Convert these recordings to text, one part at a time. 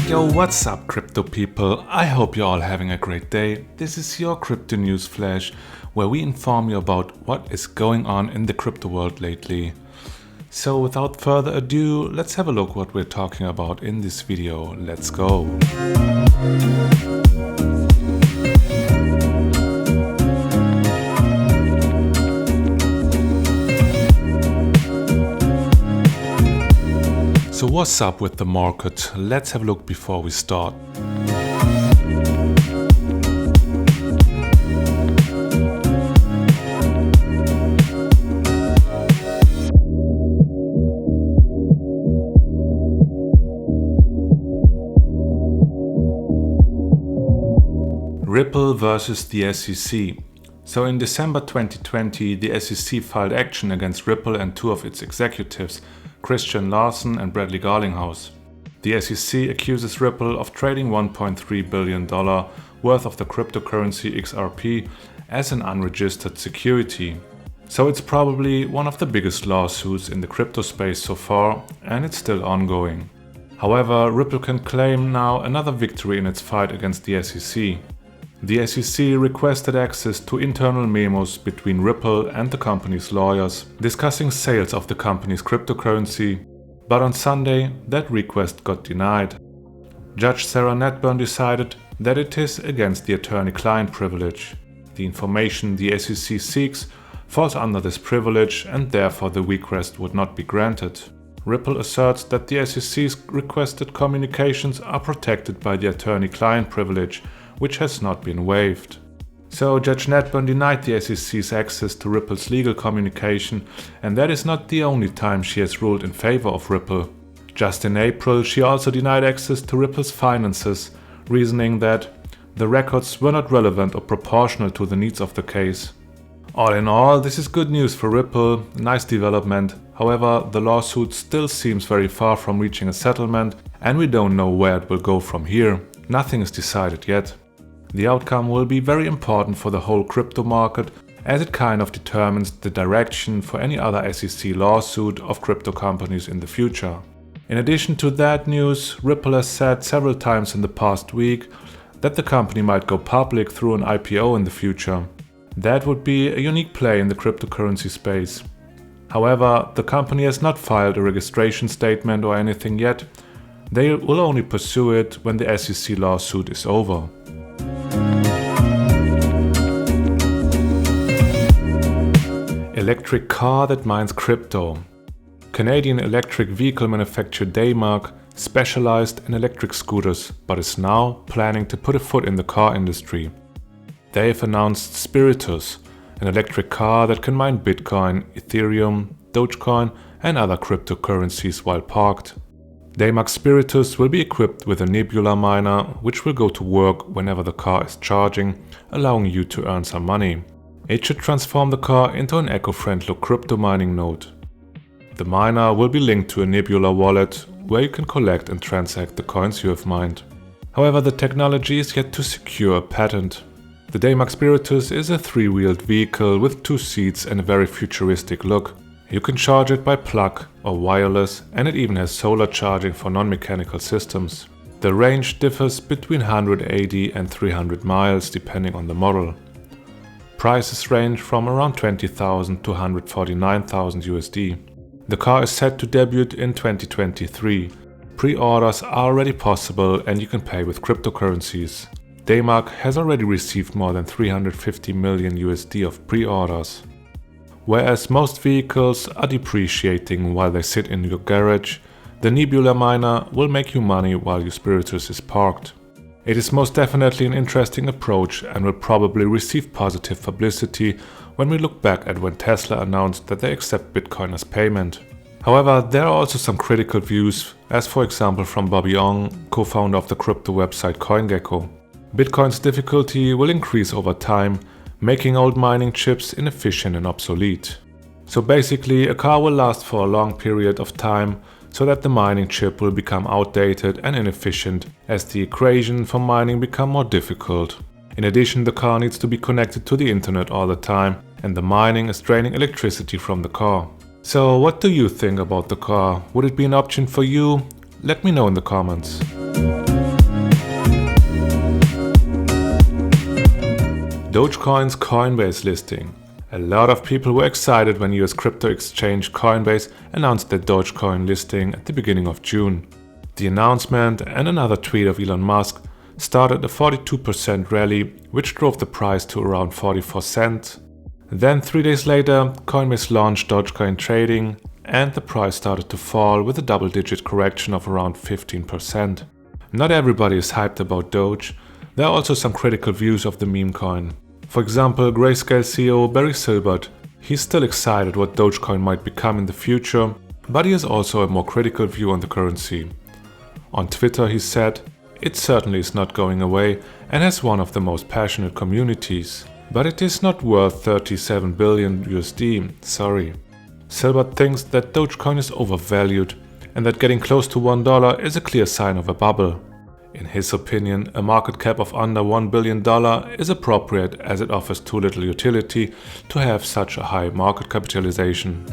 Yo, what's up, crypto people? I hope you're all having a great day. This is your Crypto Newsflash, where we inform you about what is going on in the crypto world lately. So without further ado, let's have a look what we're talking about in this video. Let's go. So what's up with the market? Let's have a look before we start. Ripple versus the SEC. So in December 2020, the SEC filed action against Ripple and two of its executives, Christian Larson and Bradley Garlinghouse. The SEC accuses Ripple of trading $1.3 billion worth of the cryptocurrency XRP as an unregistered security. So it's probably one of the biggest lawsuits in the crypto space so far, and it's still ongoing. However, Ripple can claim now another victory in its fight against the SEC. The SEC requested access to internal memos between Ripple and the company's lawyers discussing sales of the company's cryptocurrency, but on Sunday that request got denied. Judge Sarah Netburn decided that it is against the attorney-client privilege. The information the SEC seeks falls under this privilege and therefore the request would not be granted. Ripple asserts that the SEC's requested communications are protected by the attorney-client privilege, which has not been waived. So Judge Netburn denied the SEC's access to Ripple's legal communication, and that is not the only time she has ruled in favor of Ripple. Just in April, she also denied access to Ripple's finances, reasoning that the records were not relevant or proportional to the needs of the case. All in all, this is good news for Ripple, nice development. However, the lawsuit still seems very far from reaching a settlement, and we don't know where it will go from here. Nothing is decided yet. The outcome will be very important for the whole crypto market, as it kind of determines the direction for any other SEC lawsuit of crypto companies in the future. In addition to that news, Ripple has said several times in the past week that the company might go public through an IPO in the future. That would be a unique play in the cryptocurrency space. However, the company has not filed a registration statement or anything yet. They will only pursue it when the SEC lawsuit is over. Electric car that mines crypto. Canadian electric vehicle manufacturer Daymak specialized in electric scooters, but is now planning to put a foot in the car industry. They have announced Spiritus, an electric car that can mine Bitcoin, Ethereum, Dogecoin and other cryptocurrencies while parked. Daymak Spiritus will be equipped with a Nebula miner, which will go to work whenever the car is charging, allowing you to earn some money. It should transform the car into an eco-friendly crypto mining node. The miner will be linked to a Nebula wallet, where you can collect and transact the coins you have mined. However, the technology is yet to secure a patent. The Daymak Spiritus is a three-wheeled vehicle with 2 seats and a very futuristic look. You can charge it by plug or wireless, and it even has solar charging for non-mechanical systems. The range differs between 180 and 300 miles depending on the model. Prices range from around $20,000 to $149,000 USD. The car is set to debut in 2023. Pre-orders are already possible and you can pay with cryptocurrencies. Daymak has already received more than 350 million USD of pre-orders. Whereas most vehicles are depreciating while they sit in your garage, the Nebula miner will make you money while your Spiritus is parked. It is most definitely an interesting approach and will probably receive positive publicity when we look back at when Tesla announced that they accept Bitcoin as payment. However, there are also some critical views, as for example from Bobby Ong, co-founder of the crypto website CoinGecko. Bitcoin's difficulty will increase over time, making old mining chips inefficient and obsolete. So basically, a car will last for a long period of time, so that the mining chip will become outdated and inefficient as the equation for mining become more difficult. In addition, the car needs to be connected to the internet all the time, and the mining is draining electricity from the car. So what do you think about the car? Would it be an option for you? Let me know in the comments. Dogecoin's Coinbase listing. A lot of people were excited when US crypto exchange Coinbase announced their Dogecoin listing at the beginning of June. The announcement and another tweet of Elon Musk started a 42% rally, which drove the price to around 44 cents. Then 3 days later, Coinbase launched Dogecoin trading and the price started to fall with a double-digit correction of around 15%. Not everybody is hyped about Doge. There are also some critical views of the meme coin. For example, Grayscale CEO Barry Silbert. He's still excited what Dogecoin might become in the future, but he has also a more critical view on the currency. On Twitter he said, "It certainly is not going away and has one of the most passionate communities. But it is not worth 37 billion USD, sorry." Silbert thinks that Dogecoin is overvalued and that getting close to $1 is a clear sign of a bubble. In his opinion, a market cap of under $1 billion is appropriate as it offers too little utility to have such a high market capitalization.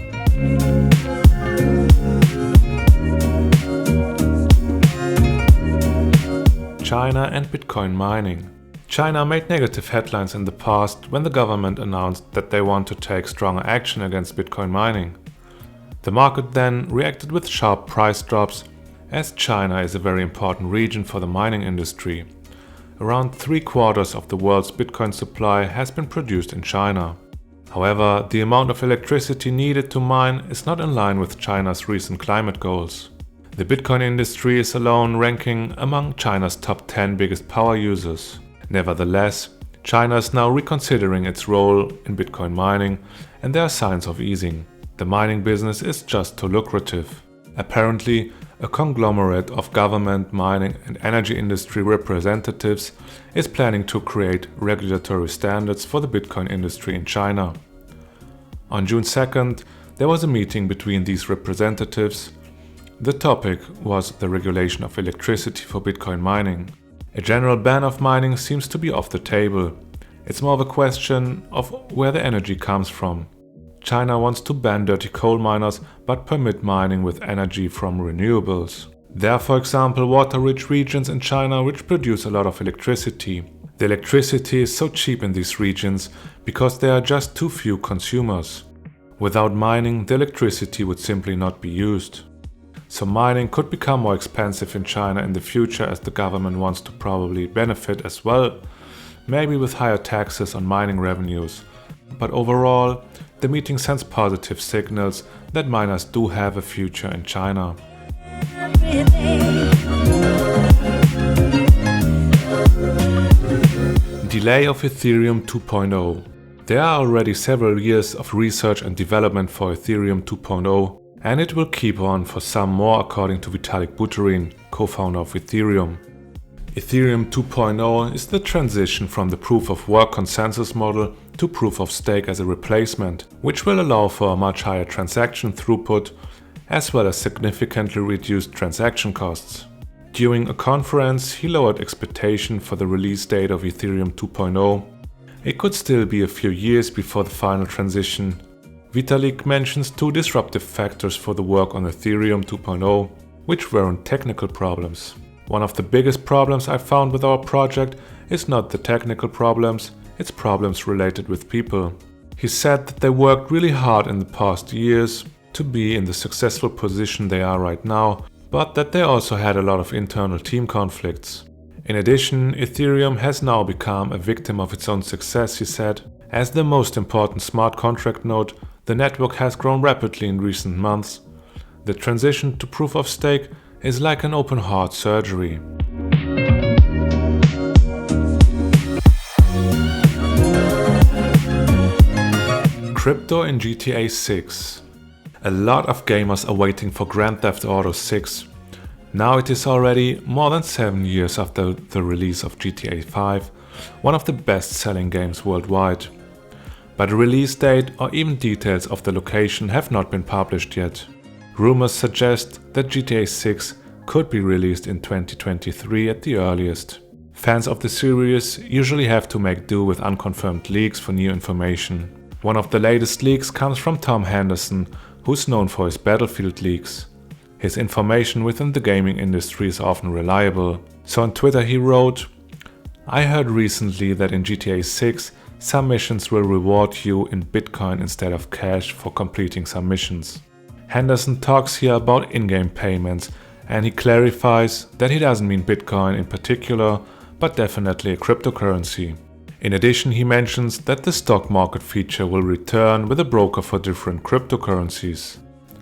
China and Bitcoin mining. China made negative headlines in the past when the government announced that they want to take stronger action against Bitcoin mining. The market then reacted with sharp price drops, as China is a very important region for the mining industry. Around 3/4 of the world's Bitcoin supply has been produced in China. However, the amount of electricity needed to mine is not in line with China's recent climate goals. The Bitcoin industry is alone ranking among China's top 10 biggest power users. Nevertheless, China is now reconsidering its role in Bitcoin mining, and there are signs of easing. The mining business is just too lucrative. Apparently, a conglomerate of government, mining and energy industry representatives is planning to create regulatory standards for the Bitcoin industry in China. On June 2nd, there was a meeting between these representatives. The topic was the regulation of electricity for Bitcoin mining. A general ban of mining seems to be off the table. It's more of a question of where the energy comes from. China wants to ban dirty coal miners but permit mining with energy from renewables. There are, for example, water-rich regions in China which produce a lot of electricity. The electricity is so cheap in these regions because there are just too few consumers. Without mining, the electricity would simply not be used. So mining could become more expensive in China in the future as the government wants to probably benefit as well, maybe with higher taxes on mining revenues. But overall, the meeting sends positive signals that miners do have a future in China. Delay of Ethereum 2.0. There are already several years of research and development for Ethereum 2.0, and it will keep on for some more, according to Vitalik Buterin, co-founder of Ethereum. Ethereum 2.0 is the transition from the proof-of-work consensus model to proof-of-stake as a replacement, which will allow for a much higher transaction throughput, as well as significantly reduced transaction costs. During a conference, he lowered expectation for the release date of Ethereum 2.0. It could still be a few years before the final transition. Vitalik mentions two disruptive factors for the work on Ethereum 2.0, which weren't technical problems. One of the biggest problems I found with our project is not the technical problems, it's problems related with people. He said that they worked really hard in the past years to be in the successful position they are right now, but that they also had a lot of internal team conflicts. In addition, Ethereum has now become a victim of its own success, he said. As the most important smart contract node, the network has grown rapidly in recent months. The transition to proof of stake is like an open heart surgery. Crypto in GTA 6. A lot of gamers are waiting for Grand Theft Auto 6. Now it is already more than 7 years after the release of GTA 5, one of the best-selling games worldwide. But a release date or even details of the location have not been published yet. Rumors suggest that GTA 6 could be released in 2023 at the earliest. Fans of the series usually have to make do with unconfirmed leaks for new information. One of the latest leaks comes from Tom Henderson, who's known for his Battlefield leaks. His information within the gaming industry is often reliable. So on Twitter he wrote, "I heard recently that in GTA 6 some missions will reward you in Bitcoin instead of cash for completing some missions. Henderson talks here about in-game payments, and he clarifies that he doesn't mean Bitcoin in particular, but definitely a cryptocurrency. In addition, he mentions that the stock market feature will return with a broker for different cryptocurrencies.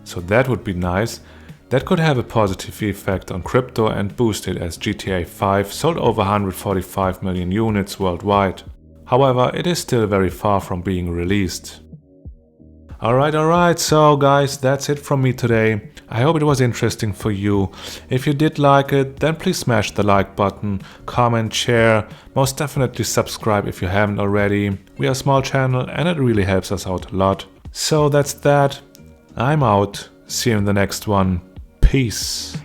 So that would be nice. That could have a positive effect on crypto and boost it, as GTA 5 sold over 145 million units worldwide. However, it is still very far from being released. Alright, so guys, that's it from me today. I hope it was interesting for you. If you did like it, then please smash the like button, comment, share, most definitely subscribe if you haven't already. We are a small channel and it really helps us out a lot. So that's that. I'm out. See you in the next one. Peace.